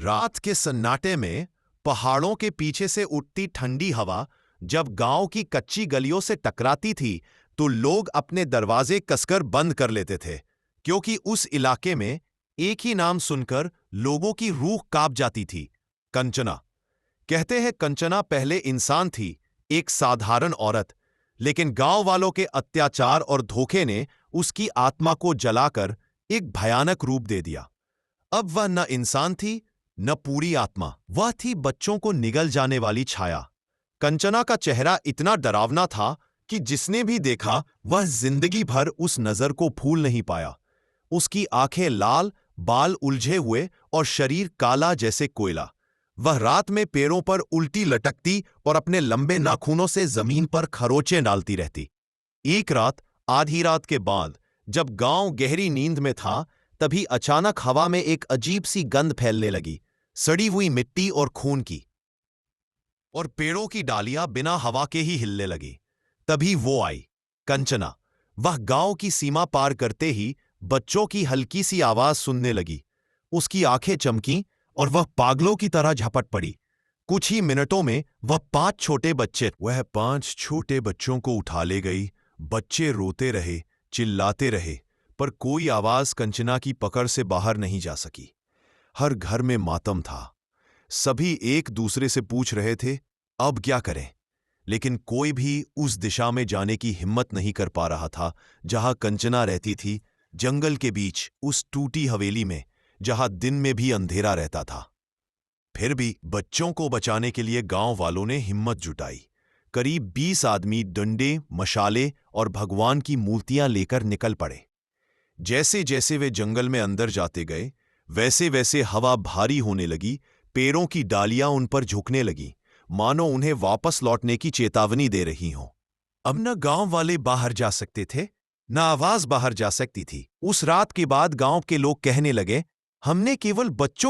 रात के सन्नाटे में पहाड़ों के पीछे से उठती ठंडी हवा जब गांव की कच्ची गलियों से टकराती थी तो लोग अपने दरवाजे कसकर बंद कर लेते थे, क्योंकि उस इलाके में एक ही नाम सुनकर लोगों की रूह कांप जाती थी। कंचना। कहते हैं कंचना पहले इंसान थी, एक साधारण औरत, लेकिन गांव वालों के अत्याचार और धोखे ने उसकी आत्मा को जलाकर एक भयानक रूप दे दिया। अब वह न इंसान थी न पूरी आत्मा, वह थी बच्चों को निगल जाने वाली छाया। कंचना का चेहरा इतना डरावना था कि जिसने भी देखा वह जिंदगी भर उस नजर को भूल नहीं पाया। उसकी आंखें लाल, बाल उलझे हुए और शरीर काला जैसे कोयला। वह रात में पैरों पर उल्टी लटकती और अपने लंबे नाखूनों से जमीन पर खरोंचें डालती रहती। एक रात, आधी रात के बाद, जब गांव गहरी नींद में था, तभी अचानक हवा में एक अजीब सी गंध फैलने लगी, सड़ी हुई मिट्टी और खून की। और पेड़ों की डालियां बिना हवा के ही हिलने लगी। तभी वो आई, कंचना। वह गांव की सीमा पार करते ही बच्चों की हल्की सी आवाज सुनने लगी। उसकी आंखें चमकीं और वह पागलों की तरह झपट पड़ी। कुछ ही मिनटों में वह पांच छोटे बच्चों को उठा ले गई। बच्चे रोते रहे, चिल्लाते रहे, पर कोई आवाज कंचना की पकड़ से बाहर नहीं जा सकी। हर घर में मातम था। सभी एक दूसरे से पूछ रहे थे, अब क्या करें? लेकिन कोई भी उस दिशा में जाने की हिम्मत नहीं कर पा रहा था जहां कंचना रहती थी, जंगल के बीच, उस टूटी हवेली में, जहां दिन में भी अंधेरा रहता था। फिर भी बच्चों को बचाने के लिए गांव वालों ने हिम्मत जुटाई। करीब 20 आदमी डंडे, मशाले और भगवान की मूर्तियां लेकर निकल पड़े। जैसे जैसे वे जंगल में अंदर जाते गए, वैसे वैसे हवा भारी होने लगी। पेड़ों की डालियां उन पर झुकने लगीं, मानो उन्हें वापस लौटने की चेतावनी दे रही हों। अब न गांव वाले बाहर जा सकते थे, न आवाज बाहर जा सकती थी। उस रात के बाद गांव के लोग कहने लगे, हमने केवल बच्चों